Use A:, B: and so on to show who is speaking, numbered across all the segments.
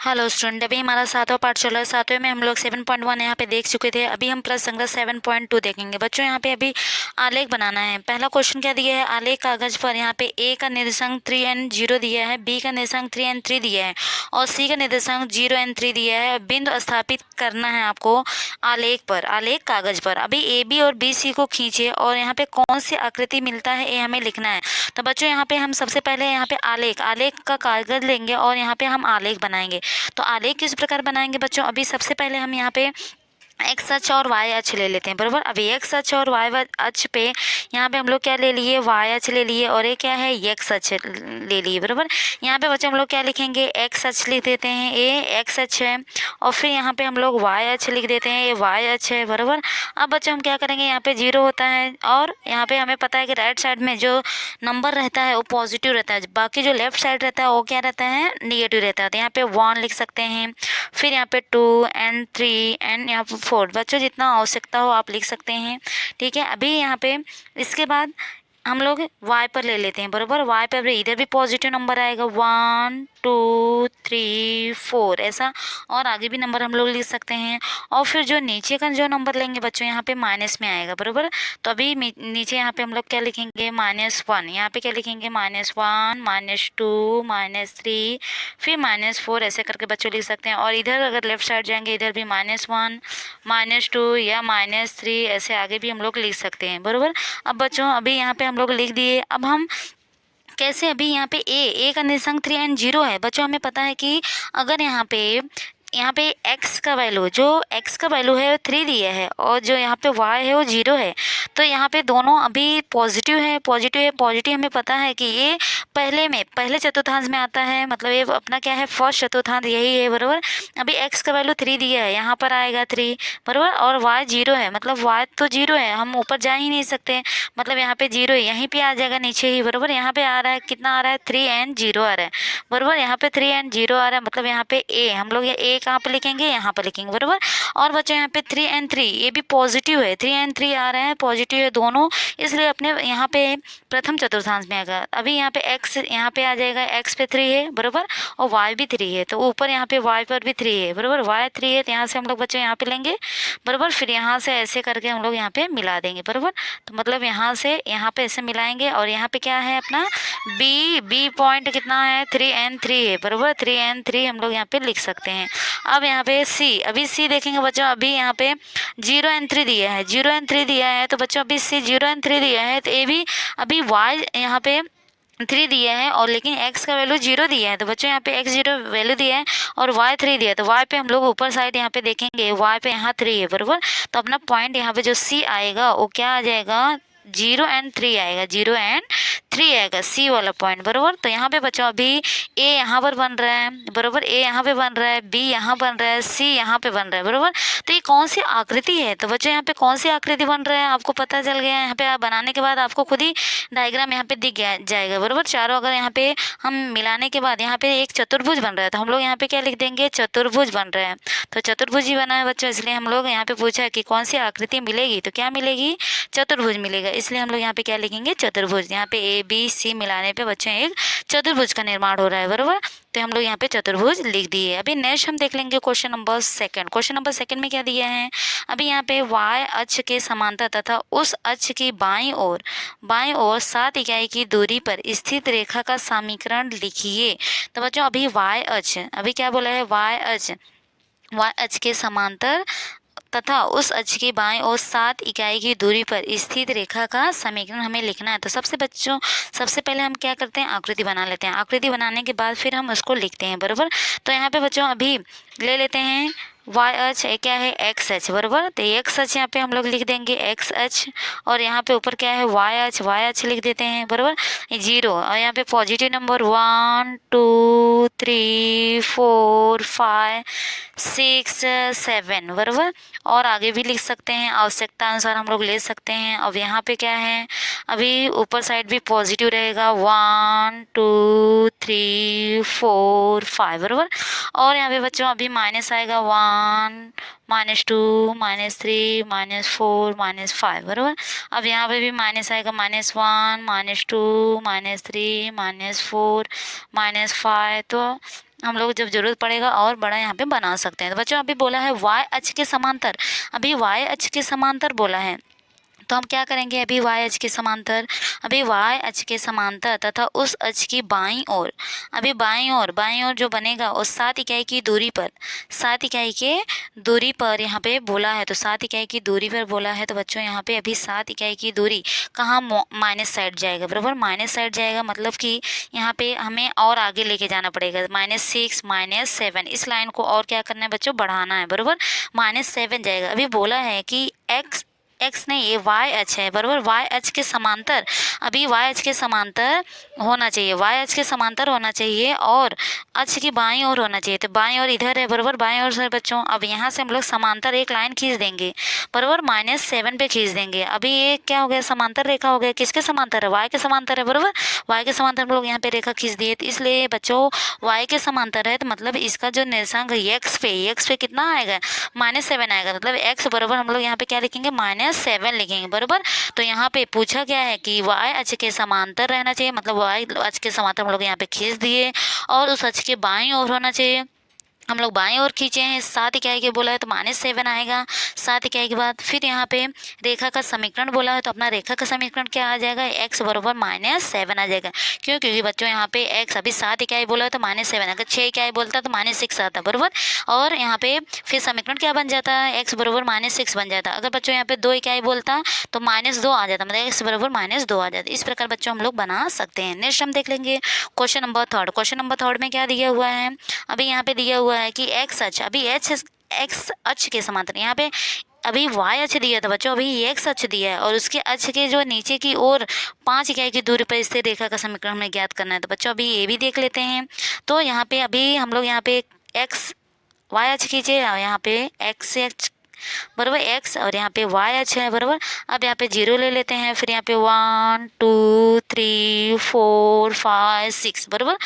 A: Hello student, अभी हमारा 7वां part चल रहा है। 7वें में हम लोग 7.1 यहाँ पे देख चुके थे। अभी हम प्लस संग्रह 7.2 देखेंगे। बच्चों यहाँ पे अभी आलेख बनाना है। पहला क्वेश्चन क्या दिया है, आलेख कागज पर यहाँ पे ए का निर्देशांक 3n0 दिया है, बी का निर्देशांक 3n3 दिया है और सी का निर्देशांक 0n3 दिया है। बिंदु स्थापित करना है आपको आलेख पर, आलेख कागज पर। अभी ए बी और बी सी को खींचे और यहाँ पे कौन सी आकृति मिलता है ये हमें लिखना है। तो बच्चों यहाँ पे हम सबसे पहले यहाँ पे आलेख का कागज लेंगे और यहाँ पे हम आलेख बनाएंगे। तो आलेख किस प्रकार बनाएंगे बच्चों, अभी सबसे पहले हम यहाँ पे एक्स अक्ष और वाई अक्ष ले लेते हैं। बराबर, अभी एक्स अक्ष और वाई अक्ष पे यहाँ पे हम लोग क्या ले लिए, वाई अक्ष ले लिए और ये क्या है, एक्स अक्ष ले लिए। बराबर, यहाँ पे बच्चों हम लोग क्या लिखेंगे, एक्स अक्ष लिख देते हैं, ये एक्स अक्ष है और फिर यहाँ पे हम लोग वाई अक्ष लिख देते हैं, ये वाई अक्ष है। बराबर, अब बच्चों हम क्या करेंगे, यहाँ पे 0 होता है और यहाँ पे हमें पता है कि राइट साइड में जो नंबर रहता है वो पॉजिटिव रहता है, बाकी जो लेफ्ट साइड रहता है वो क्या रहता है, निगेटिव रहता है। तो यहाँ पे 1 लिख सकते हैं, फिर यहाँ पे 2 एंड 3 एंड यहाँ पे 4। बच्चों जितना आवश्यकता हो आप लिख सकते हैं, ठीक है। अभी यहाँ पे इसके बाद हम लोग y पर ले लेते हैं। बराबर, y पर इधर भी पॉजिटिव नंबर आएगा, 1 2 3 4 ऐसा, और आगे भी नंबर हम लोग लिख सकते हैं। और फिर जो नीचे का जो नंबर लेंगे बच्चों यहाँ पे माइनस में आएगा। बराबर, तो अभी नीचे यहाँ पे हम लोग क्या लिखेंगे, -1। यहाँ पे क्या लिखेंगे, -1 -2 -3 फिर -4 ऐसे करके बच्चों लिख सकते हैं। और इधर अगर लेफ्ट साइड जाएंगे इधर भी -1 -2 या -3 ऐसे आगे भी हम लोग लिख सकते हैं। बराबर, अब बच्चों अभी यहाँ पे हम लोग लिख दिए। अब हम कैसे, अभी यहाँ पे ए का निर्देशांक 3n0 है। बच्चों हमें पता है कि अगर यहाँ पे x का वैल्यू, जो x का वैल्यू है वो 3 दिया है और जो यहाँ पे y है वो 0 है, तो यहाँ पे दोनों अभी पॉजिटिव है। पॉजिटिव हमें पता है कि ये पहले चतुर्थांश में आता है, मतलब ये अपना क्या है, फर्स्ट चतुर्थांश यही है। बराबर, अभी x का वैल्यू 3 दिया है, यहाँ पर आएगा 3। बराबर, और y 0 है, मतलब y तो 0 है, हम ऊपर जा ही नहीं सकते, मतलब यहाँ पे 0 यहीं पे आ जाएगा नीचे ही। बराबर, यहाँ पे आ रहा है, कितना आ रहा है, 3n0 आ रहा है। बराबर, यहाँ पे 3n0 आ रहा है, मतलब यहाँ पे a, हम लोग ये a कहाँ पे लिखेंगे, यहाँ पे लिखेंगे। बराबर, और बच्चों यहाँ पे 3n3 ये भी पॉजिटिव है, 3n3 आ रहे हैं, पॉजिटिव है दोनों, इसलिए अपने यहाँ पे प्रथम चतुर्थांश में आएगा। अभी यहाँ पे x यहाँ पे आ जाएगा, x पे 3 है। बराबर, और y भी 3 है, तो ऊपर यहाँ पे y पर भी 3 है। बराबर, y 3 है, तो यहाँ से हम लोग बच्चों यहाँ पे लेंगे। बराबर, फिर यहाँ से ऐसे करके हम लोग यहाँ पे मिला देंगे। बराबर, तो मतलब यहाँ से यहाँ पे ऐसे मिलाएंगे और यहाँ पे क्या है अपना बी पॉइंट कितना है, 3n3 है। बराबर, 3n3 हम लोग यहाँ पे लिख सकते हैं। अब यहाँ पे सी, अभी सी देखेंगे बच्चों, अभी यहाँ पे 0n3 दिया है, 0n3 दिया है, तो बच्चों अभी सी 0n3 दिया है, तो ये भी अभी y यहाँ पे 3 दिया है और लेकिन x का वैल्यू 0 दिया है, तो बच्चों यहाँ पे x 0 वैल्यू दिया है और y 3 दिया है, तो y पे हम लोग ऊपर साइड यहाँ पे देखेंगे, y पे यहाँ 3 है। बराबर, तो अपना पॉइंट यहाँ पे जो c आएगा वो क्या आ जाएगा, 0 एंड 3 आएगा, 0 एंड 3 आएगा, सी वाला पॉइंट। बराबर, तो यहाँ पे बच्चों अभी ए यहाँ पर बन रहा है। बराबर, ए यहाँ पे बन रहा है, बी यहाँ बन रहा है, सी यहाँ पे बन रहा है। बराबर, तो ये कौन सी आकृति है, तो बच्चों यहाँ पे कौन सी आकृति बन रहा है आपको पता चल गया है। यहाँ पे आप बनाने के बाद आपको खुद ही डायग्राम यहाँ पे दिख जाएगा। बराबर, चारों अगर यहाँ पे हम मिलाने के बाद यहाँ पे एक चतुर्भुज बन रहा है, तो हम लोग यहाँ पे क्या लिख देंगे, चतुर्भुज बन रहा है। तो चतुर्भुज ही बना है बच्चों, इसलिए हम लोग यहाँ पे पूछा है कि कौन सी आकृति मिलेगी, तो क्या मिलेगी, चतुर्भुज मिलेगा, इसलिए हम लोग यहाँ पे क्या लिखेंगे, चतुर्भुज। यहाँ पे ए बी सी मिलाने पे बच्चों एक चतुर्भुज का निर्माण हो रहा है। बराबर, तो हम लोग यहाँ पे चतुर्भुज लिख दिए। अभी नेक्स्ट हम देख लेंगे क्वेश्चन नंबर 2। क्वेश्चन नंबर 2 में क्या दिया है, अभी यहाँ पे y अक्ष के समांतर तथा उस अक्ष की बाईं ओर 7 इकाई की दूरी पर स्थित रेखा का समीकरण लिखिए। तो बच्चों अभी y अक्ष, अभी क्या बोला है, y अक्ष के समांतर तथा उस अक्ष की बाईं ओर 7 इकाई की दूरी पर स्थित रेखा का समीकरण हमें लिखना है। तो सबसे पहले हम क्या करते हैं, आकृति बना लेते हैं। आकृति बनाने के बाद फिर हम उसको लिखते हैं। बराबर, तो यहाँ पे बच्चों अभी ले लेते हैं y अक्ष, क्या है, x अक्ष। बराबर, तो x अक्ष यहाँ पे हम लोग लिख देंगे x अक्ष, और यहाँ पे ऊपर क्या है, y अक्ष लिख देते हैं। बराबर, 0, और यहाँ पे पॉजिटिव नंबर 1 2 3 4 5 6 7। बराबर, और आगे भी लिख सकते हैं, आवश्यकता अनुसार हम लोग ले सकते हैं। अब यहाँ पे क्या है, अभी ऊपर साइड भी पॉजिटिव रहेगा, 1 2 3 4 5। बराबर, और यहाँ पे बच्चों अभी माइनस आएगा 1, -2, -3, -4, -5 बराबर। अब यहाँ पे भी माइनस आएगा -1, -2, -3, -4, -5। तो हम लोग जब जरूरत पड़ेगा और बड़ा यहाँ पे बना सकते हैं। तो बच्चों अभी बोला है y अक्ष के समांतर, अभी y अक्ष के समांतर बोला है, तो हम क्या करेंगे अभी y अक्ष के समांतर, अभी y अक्ष के समांतर तथा उस अक्ष की बाईं ओर, अभी बाईं ओर जो बनेगा उस 7 इकाई की दूरी पर, 7 इकाई के दूरी पर यहाँ पे बोला है, तो 7 इकाई की दूरी पर बोला है। तो बच्चों यहाँ पे अभी 7 इकाई की दूरी कहाँ माइनस साइड जाएगा बराबर, माइनस साइड जाएगा, मतलब कि यहाँ पे हमें और आगे लेके जाना पड़ेगा, -6 -7 इस लाइन को और क्या करना है बच्चों, बढ़ाना है बराबर, -7 जाएगा। अभी बोला है कि एक्स नहीं, ये y अक्ष है बराबर, y अक्ष के समांतर, अभी y अक्ष के समांतर होना चाहिए, y अक्ष के समांतर होना चाहिए और अक्ष की बाईं ओर होना चाहिए। तो बाईं ओर इधर है बराबर, बाईं ओर से बच्चों अब यहाँ से हम लोग समांतर एक लाइन खींच देंगे बराबर, -7 पे खींच देंगे। अभी ये क्या हो गया, समांतर रेखा हो गया, किसके समांतर है, y के समांतर है बराबर, y के समांतर हम लोग यहाँ पे रेखा खींच दिए। तो इसलिए बच्चों y के समांतर है, तो मतलब इसका जो निर्देशांक x पे कितना आएगा, -7 आएगा, मतलब x बराबर हम लोग यहाँ पे क्या लिखेंगे, -7 लिखेंगे बराबर। तो यहाँ पे पूछा गया है कि y अक्ष के समांतर रहना चाहिए, मतलब y अक्ष के समांतर हम लोग यहाँ पे खींच दिए और उस अक्ष के बाईं ओर होना चाहिए, हम लोग बाईं ओर खींचे हैं, 7 इकाई के बोला है तो -7 आएगा 7 इकाई के बाद। फिर यहाँ पे रेखा का समीकरण बोला है, तो अपना रेखा का समीकरण क्या आ जाएगा, x बराबर -7 आ जाएगा। क्यों, क्योंकि बच्चों यहाँ पे x अभी 7 इकाई बोला है तो -7, अगर 6 इकाई बोलता तो -6 आता बराबर। और यहाँ पे फिर समीकरण क्या बन जाता है, x बराबर -6 बन जाता। अगर बच्चों यहाँ पे 2 इकाई बोलता तो -2 आ जाता, मतलब x बराबर -2 आ जाता। इस प्रकार बच्चों हम लोग बना सकते हैं। नेक्स्ट हम देख लेंगे क्वेश्चन नंबर 3। क्वेश्चन नंबर 3 में क्या दिया हुआ है, अभी यहाँ पे दिया हुआ है कि x अक्ष, अभी x अक्ष के समांतर, यहाँ पे अभी y अक्ष दिया था बच्चों, अभी x अक्ष दिया है और उसके अक्ष के जो नीचे की ओर 5 इकाई की दूरी पर इससे रेखा का समीकरण हमें ज्ञात करना है। तो बच्चों अभी ये भी देख लेते हैं। तो यहाँ पे अभी हम लोग यहाँ पे y अक्ष खींचे, यहाँ पे x अक्ष बराबर x और यहाँ पे y अक्ष है बराबर। अब यहाँ पे 0 ले लेते हैं, फिर यहाँ पे 1 2 3 4 5 6 बराबर,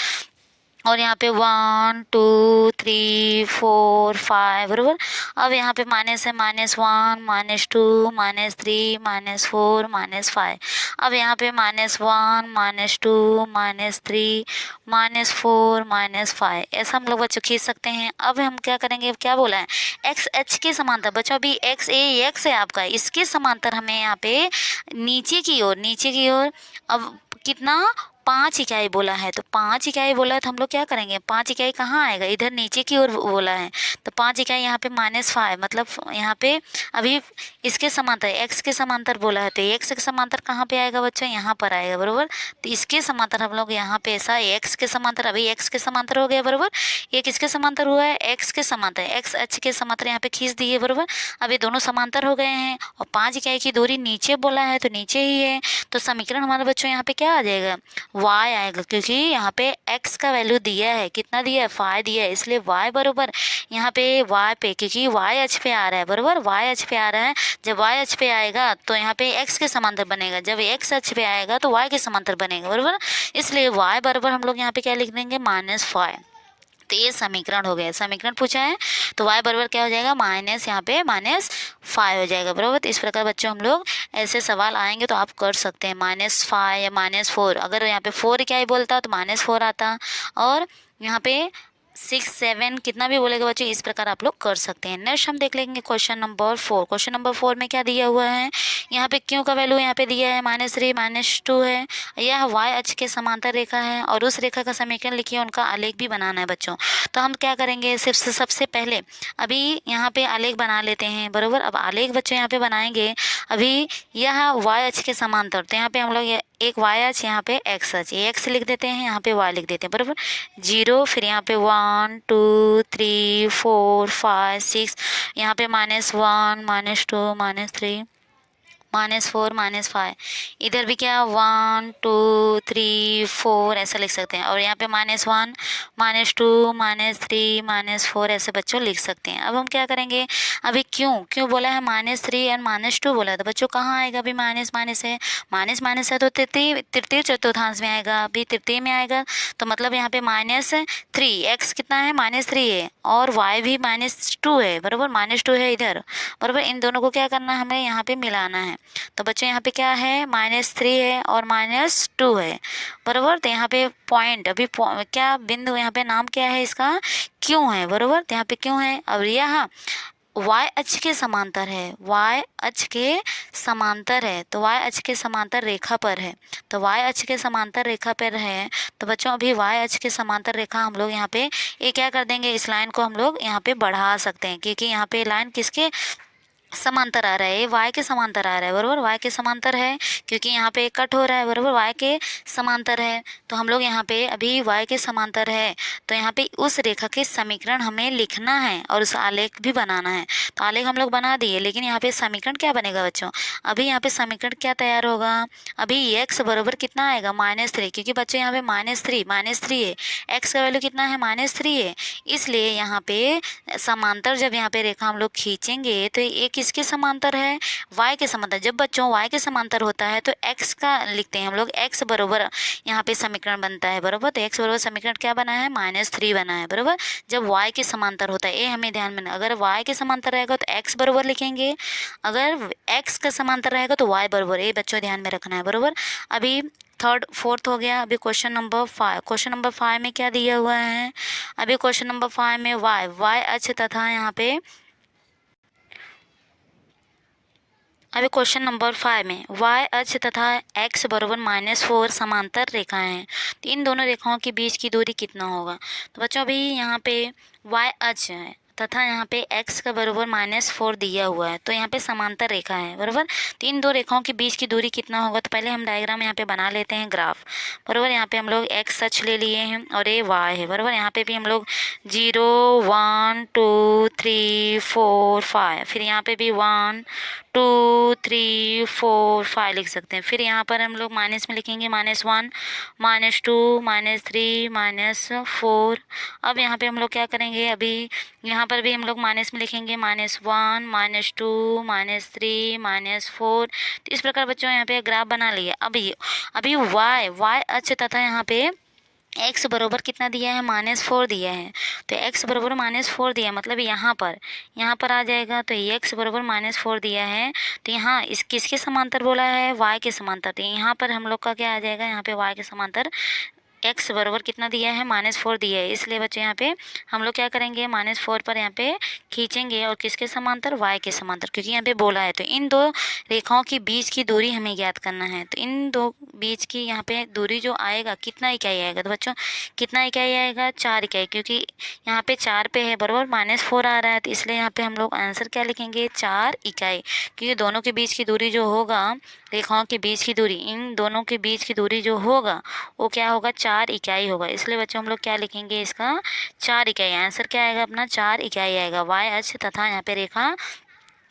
A: और यहाँ पे 1 2 3 4 5 बराबर। अब यहाँ पे माइनस है, -1 -2 -3 -4 -5। अब यहाँ पे -1 -2 -3 -4 -5 ऐसा हम लोग बच्चों खींच सकते हैं। अब हम क्या करेंगे, क्या बोला है, x h के समांतर बच्चों, अभी x है आपका, इसके समांतर हमें यहाँ पे नीचे की ओर अब कितना 5 इकाई बोला है, तो 5 इकाई बोला है तो हम लोग क्या करेंगे, 5 इकाई कहाँ आएगा, इधर नीचे की ओर बोला है, तो 5 इकाई यहाँ पे -5, मतलब यहाँ पे अभी इसके समांतर x के समांतर बोला है, तो x के समांतर कहाँ पे आएगा बच्चों, यहाँ पर आएगा बराबर। तो इसके समांतर हम लोग यहाँ पे ऐसा x के समांतर, अभी x के समांतर हो गया बराबर, ये किसके समांतर हुआ है, x के समांतर, x अक्ष के समांतर यहाँ पे खींच दिए बराबर। अभी दोनों समांतर हो गए हैं और 5 इकाई की दूरी नीचे बोला है तो नीचे ही है, तो समीकरण हमारे बच्चों यहाँ पे क्या आ जाएगा, y आएगा, क्योंकि यहाँ पे x का वैल्यू दिया है, कितना दिया है, 5 दिया है, इसलिए y बराबर यहाँ पे y पे, क्योंकि y अक्ष पे आ रहा है बराबर, y अक्ष पे आ रहा है, जब y अक्ष पे आएगा तो यहाँ पे x के समांतर बनेगा, जब x अक्ष पे आएगा तो y के समांतर बनेगा बराबर। इसलिए y बराबर हम लोग यहाँ पे क्या लिख देंगे, -5। तो ये समीकरण हो गया, समीकरण पूछा है तो y बराबर क्या हो जाएगा, माइनस यहाँ पे -5 हो जाएगा बराबर। तो इस प्रकार बच्चों हम लोग ऐसे सवाल आएंगे तो आप कर सकते हैं, -5 या -4, अगर यहाँ पे 4 क्या ही बोलता तो -4 आता, और यहाँ पे 6 7 कितना भी बोलेगा बच्चों, इस प्रकार आप लोग कर सकते हैं। नेक्स्ट हम देख लेंगे क्वेश्चन नंबर 4। क्वेश्चन नंबर 4 में क्या दिया हुआ है, यहाँ पे क्यों का वैल्यू यहाँ पे दिया है -3 -2 है, यह y अक्ष के समांतर रेखा है और उस रेखा का समीकरण लिखिए, उनका आलेख भी बनाना है बच्चों। तो हम क्या करेंगे, सिर्फ सबसे पहले अभी यहाँ पे आलेख बना लेते हैं बराबर। अब आलेख बच्चों यहाँ पे बनाएंगे, अभी यह y अक्ष के समांतर, तो यहाँ पे हम लोग एक y अक्ष, यहाँ पे x अक्ष, x लिख देते हैं, यहाँ पे y लिख देते हैं बराबर, 0, फिर यहाँ पे 1 2 3 4 5 6, यहाँ पे -1 -2 -3 -4 -5, इधर भी क्या 1 2 3 4 ऐसा लिख सकते हैं, और यहाँ पे -1 -2 -3 -4 ऐसे बच्चों लिख सकते हैं। अब हम क्या करेंगे, अभी क्यों क्यों बोला है -3 एंड -2 बोला है, तो बच्चों कहाँ आएगा, अभी माइनस माइनस है, माइनस माइनस है तो तृतीय तृतीय चतुर्थांश में आएगा, अभी तृतीय में आएगा, तो मतलब यहाँ पे -3, x कितना है -3 है, और y भी -2 है, बराबर -2 है इधर, बराबर। इन दोनों को क्या करना है, हमें यहाँ पे मिलाना है। तो बच्चों यहाँ पे क्या है, -3 है और -2 है, बराबर। तो यहाँ पे पॉइंट अभी क्या बिंदु, यहाँ पे नाम क्या है इसका, क्यों है, बराबर। तो यहाँ पे क्यों है, अब यहाँ y अक्ष के समांतर है, y अक्ष के समांतर है, तो y अक्ष के समांतर रेखा पर है, तो y अक्ष के समांतर रेखा पर है, तो बच्चों अभी y अक्ष के समांतर रेखा हम लोग यहाँ पे ये क्या कर देंगे, इस लाइन को हम लोग यहाँ पे बढ़ा सकते हैं, क्योंकि यहाँ पे लाइन किसके समांतर आ रहा है, ये y के समांतर आ रहा है, बराबर। y के समांतर है क्योंकि यहाँ पे कट हो रहा है, बराबर, y के समांतर है, तो हम लोग यहाँ पे अभी y के समांतर है, तो यहाँ पे उस रेखा के समीकरण हमें लिखना है और उस आलेख भी बनाना है। तो आलेख हम लोग बना दिए, लेकिन यहाँ पे समीकरण क्या बनेगा बच्चों, अभी यहाँ पे समीकरण क्या तैयार होगा, अभी x बराबर कितना आएगा, -3, क्योंकि बच्चों यहाँ पे -3 है, x का वैल्यू कितना है, -3 है, इसलिए यहाँ पे समांतर जब यहाँ पे रेखा हम लोग खींचेंगे तो ये किसके समांतर है, y के समांतर। जब बच्चों y के समांतर होता है तो x का लिखते हैं हम लोग, x बराबर यहाँ पे समीकरण बनता है, बराबर। तो x बराबर समीकरण क्या बना है, -3 बना है, बराबर, जब y के समांतर होता है, ये हमें ध्यान में, अगर y के समांतर रहेगा तो x बराबर लिखेंगे, अगर x का समांतर रहेगा तो y बराबर, ये बच्चों ध्यान में रखना है, बराबर। अभी फोर्थ हो गया। अभी क्वेश्चन नंबर 5 में क्या दिया हुआ है, अभी क्वेश्चन नंबर 5 में y अक्ष तथा यहाँ पे, अभी क्वेश्चन नंबर 5 में y अक्ष तथा x बराबर -4 समांतर रेखाएं हैं, तो इन दोनों रेखाओं के बीच की दूरी कितना होगा। तो बच्चों अभी यहाँ पे y अक्ष है तथा यहाँ पे x का बराबर -4 दिया हुआ है, तो यहाँ पे समांतर रेखा है, बराबर। तो इन दो रेखाओं के बीच की दूरी कितना होगा, तो पहले हम डायग्राम यहाँ पे बना लेते हैं, ग्राफ, बराबर। यहाँ पे हम लोग x अक्ष ले लिए हैं और ये y है, बराबर। यहाँ पे भी हम लोग 0 1 2 3 4 5, फिर यहाँ पे भी 1 2 3 4 5 लिख सकते हैं। फिर यहाँ पर हम लोग माइनस में लिखेंगे -1 -2 -3 -4। अब यहाँ पे हम लोग क्या करेंगे, अभी यहाँ पर भी हम लोग माइनस में लिखेंगे -1 -2 -3 -4। तो इस प्रकार बच्चों यहाँ पे ग्राफ बना लिए। अभी y अक्ष तथा यहाँ पे x बराबर कितना दिया है, -4 दिया है, तो x बराबर -4 दिया, मतलब यहाँ पर आ जाएगा, तो x बराबर -4 दिया है, तो यहाँ इस किसके समांतर बोला है, y के समांतर, तो यहाँ पर हम लोग का क्या आ जाएगा, यहाँ पे y के समांतर x बराबर कितना दिया है, -4 दिया है, इसलिए बच्चों यहाँ पे हम लोग क्या करेंगे, -4 पर यहाँ पे खींचेंगे और किसके समांतर, y के समांतर, क्योंकि यहाँ पे बोला है। तो इन दो रेखाओं के बीच की दूरी हमें ज्ञात करना है, तो इन दो बीच की यहाँ पे दूरी जो आएगा, कितना इकाई आएगा, तो बच्चों कितना इकाई आएगा, 4 इकाई, क्योंकि यहाँ पे 4 पे है, बराबर, -4 आ रहा है, तो इसलिए यहाँ पे हम लोग आंसर क्या लिखेंगे, 4 इकाई, क्योंकि दोनों के बीच की दूरी जो होगा, रेखाओं के बीच की दूरी, इन दोनों के बीच की दूरी जो होगा वो क्या होगा, 4 इकाई होगा, इसलिए बच्चों हम लोग क्या लिखेंगे, इसका 4 इकाई, आंसर क्या आएगा अपना, 4 इकाई आएगा। y अक्ष तथा यहाँ पे रेखा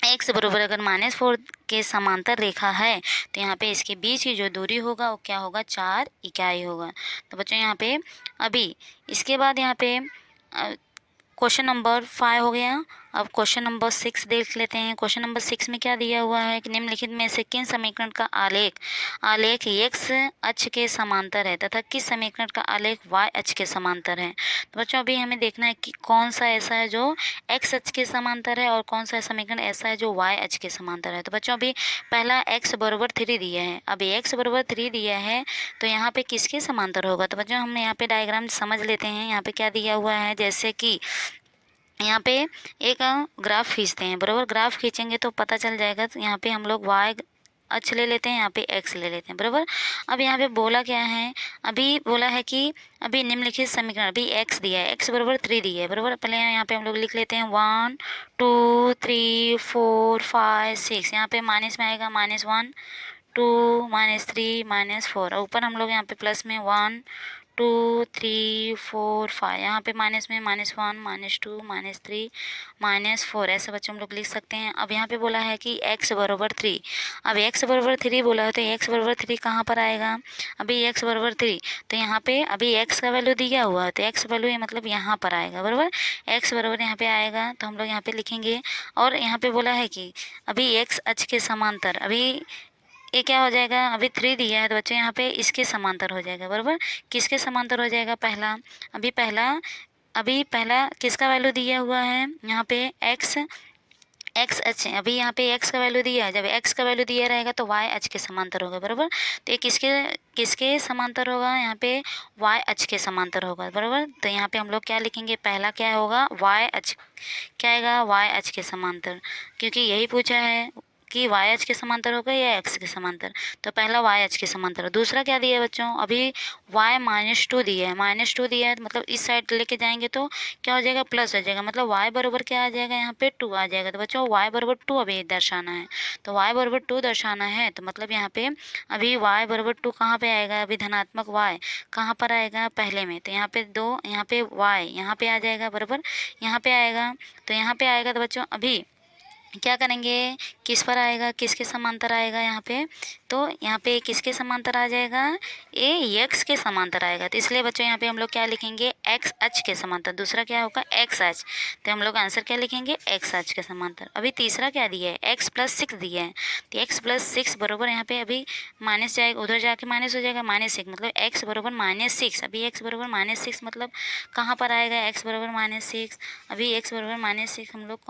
A: x बराबर अगर -4 के समांतर रेखा है, तो यहाँ पे इसके बीच की जो दूरी होगा वो क्या होगा, 4 इकाई होगा। तो बच्चों यहाँ पे अभी इसके बाद यहाँ पे क्वेश्चन नंबर 5 हो गया। अब क्वेश्चन नंबर 6 देख लेते हैं। क्वेश्चन नंबर 6 में क्या दिया हुआ है कि निम्नलिखित में से किन समीकरण का आलेख x अक्ष के समांतर है तथा किस समीकरण का आलेख y अक्ष के समांतर है। तो बच्चों अभी हमें देखना है कि कौन सा ऐसा है जो x अक्ष के समांतर है और कौन सा समीकरण ऐसा है जो y अक्ष के समांतर है। तो बच्चों अभी पहला x बराबर 3 दिया है, अभी x बराबर 3 दिया है तो यहाँ पे किसके समांतर होगा। तो बच्चों हम यहाँ पे डायग्राम समझ लेते हैं। यहाँ पे क्या दिया हुआ है, जैसे कि यहाँ पे एक ग्राफ खींचते हैं, बराबर। ग्राफ खींचेंगे तो पता चल जाएगा। तो यहाँ पे हम लोग y अक्ष ले लेते हैं, यहाँ पे x ले लेते हैं, बराबर। अब यहाँ पे बोला क्या है, अभी बोला है कि अभी निम्नलिखित समीकरण, अभी x दिया है, x बराबर 3 दिया है, बराबर। पहले यहाँ पे हम लोग लिख लेते हैं 1 2 3 4 5 6, यहाँ पे माइनस में आएगा -1 2 -3 -4, और ऊपर हम लोग यहाँ पे प्लस में 1 2 3 4 5, यहाँ पे माइनस में -1 -2 -3 -4 ऐसे बच्चों हम लोग लिख सकते हैं। अब यहाँ पे बोला है कि x बराबर 3। अब x बराबर 3 बोला है तो x बराबर 3 कहाँ पर आएगा? अभी x बराबर 3 तो यहाँ पे अभी x का वैल्यू दिया हुआ है तो x वैल्यू है मतलब यहाँ पर आएगा, बराबर। x बराबर यहाँ पे आएगा तो हम लोग यहाँ पे लिखेंगे। और यहाँ पे बोला है कि अभी x अक्ष के समांतर, अभी ये क्या हो जाएगा? अभी 3 दिया है तो बच्चों यहाँ पे इसके समांतर हो जाएगा, बराबर। किसके समांतर हो जाएगा? पहला, अभी पहला किसका वैल्यू दिया हुआ है यहाँ पे? x अक्ष, अभी यहाँ पे x का वैल्यू दिया है। जब x का वैल्यू दिया रहेगा तो y अक्ष के समांतर होगा, बराबर। तो ये किसके समांतर होगा? यहाँ पे y अक्ष के समांतर होगा, बराबर। तो यहाँ पे हम लोग क्या लिखेंगे? पहला क्या होगा? y अक्ष, क्या आएगा? y अक्ष के समांतर, क्योंकि यही पूछा है कि y अक्ष के समांतर होगा या x के समांतर, तो पहला y अक्ष के समांतर। दूसरा क्या दिया है बच्चों? अभी y -2 दिया है, -2 दिया है तो मतलब इस साइड लेके जाएंगे तो क्या हो जाएगा? प्लस हो जाएगा, मतलब y बराबर क्या आ जाएगा? यहाँ पे 2 आ जाएगा। तो बच्चों y बराबर 2 अभी दर्शाना है, तो y बराबर 2 दर्शाना है तो मतलब यहाँ पे अभी y बराबर 2 कहाँ पे आएगा? अभी धनात्मक y कहाँ पर आएगा? पहले में, तो यहाँ पे 2, यहाँ पे y यहाँ पे आ जाएगा, बराबर, यहाँ पे आएगा। तो यहाँ पे आएगा तो बच्चों अभी क्या करेंगे? किस पर आएगा? किसके समांतर आएगा यहाँ पे? तो यहाँ पे किसके समांतर आ जाएगा? ये x के समांतर आएगा। तो इसलिए बच्चों यहाँ पे हम लोग क्या लिखेंगे? x अक्ष के समांतर। दूसरा क्या होगा? x अक्ष, तो हम लोग आंसर क्या लिखेंगे? x अक्ष के समांतर। अभी तीसरा क्या दिया है? x + 6 दिया है, तो x + 6 बराबर यहाँ पे अभी माइनस जाएगा, उधर जाके माइनस हो जाएगा, -6 मतलब x बराबर -6। अभी x बराबर -6 मतलब कहाँ पर आएगा? x बराबर -6। अभी x बराबर -6 हम लोग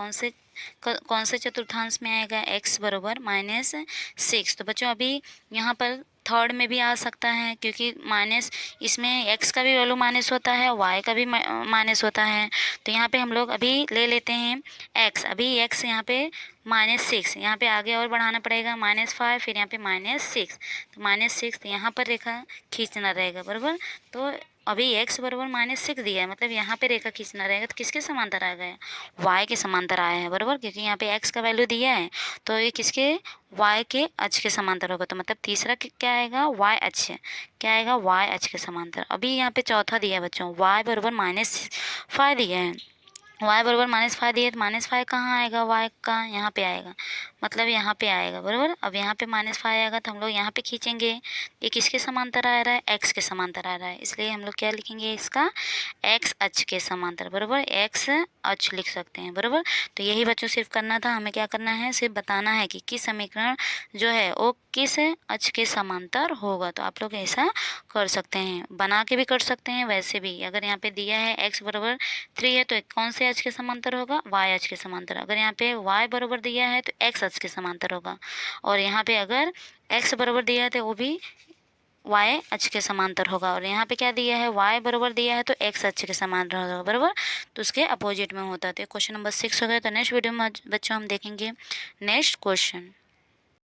A: कौन से चतुर्थांश में आएगा? x बराबर -6। तो बच्चों अभी यहाँ पर थर्ड में भी आ सकता है, क्योंकि माइनस इसमें x का भी वैल्यू माइनस होता है, y का भी माइनस होता है। तो यहाँ पे हम लोग अभी ले लेते हैं x, अभी x यहाँ पे -6, यहाँ पे आगे और बढ़ाना पड़ेगा, -5, फिर यहाँ पे -6, तो -6, तो यहाँ पर रेखा खींचना रहेगा, बराबर। तो अभी x बराबर -6 दिया है, मतलब यहाँ पे रेखा खींचना रहेगा, तो किसके समांतर आ गया? y के समांतर आया है, बराबर, क्योंकि यहाँ पे x का वैल्यू दिया है तो ये किसके? y के अक्ष के समांतर होगा। तो मतलब तीसरा क्या आएगा? y अक्ष, क्या आएगा? y अक्ष के समांतर। अभी यहाँ पे चौथा दिया है बच्चों, y बराबर -5 दिया है, y बराबर -5 दिया है तो -5 कहाँ आएगा? y का यहाँ पे आएगा, मतलब यहाँ पे आएगा, बराबर। अब यहाँ पे -5 आएगा तो हम लोग यहाँ पे खींचेंगे, ये किसके समांतर आ रहा है? x के समांतर आ रहा है, इसलिए हम लोग क्या लिखेंगे? इसका x अक्ष के समांतर, बराबर, x अक्ष लिख सकते हैं, बराबर। तो यही बच्चों सिर्फ करना था, हमें क्या करना है? सिर्फ बताना है कि किस समीकरण जो है वो किस अक्ष के समांतर होगा। तो आप लोग ऐसा कर सकते हैं, बना के भी कर सकते हैं, वैसे भी। अगर यहाँ पे दिया है x बराबर 3 है तो कौन से अक्ष के समांतर होगा? y अक्ष के समांतर। अगर यहाँ पे y बराबर दिया है तो x अक्ष के समांतर होगा, और यहाँ पे अगर x बराबर दिया है तो वो भी y अक्ष के समांतर होगा, और यहाँ पे क्या दिया है? y बराबर दिया है तो x अक्ष के समांतर होगा, बराबर, तो उसके अपोजिट में होता है। तो क्वेश्चन नंबर 6 हो गया। तो नेक्स्ट वीडियो में बच्चों हम देखेंगे नेक्स्ट क्वेश्चन।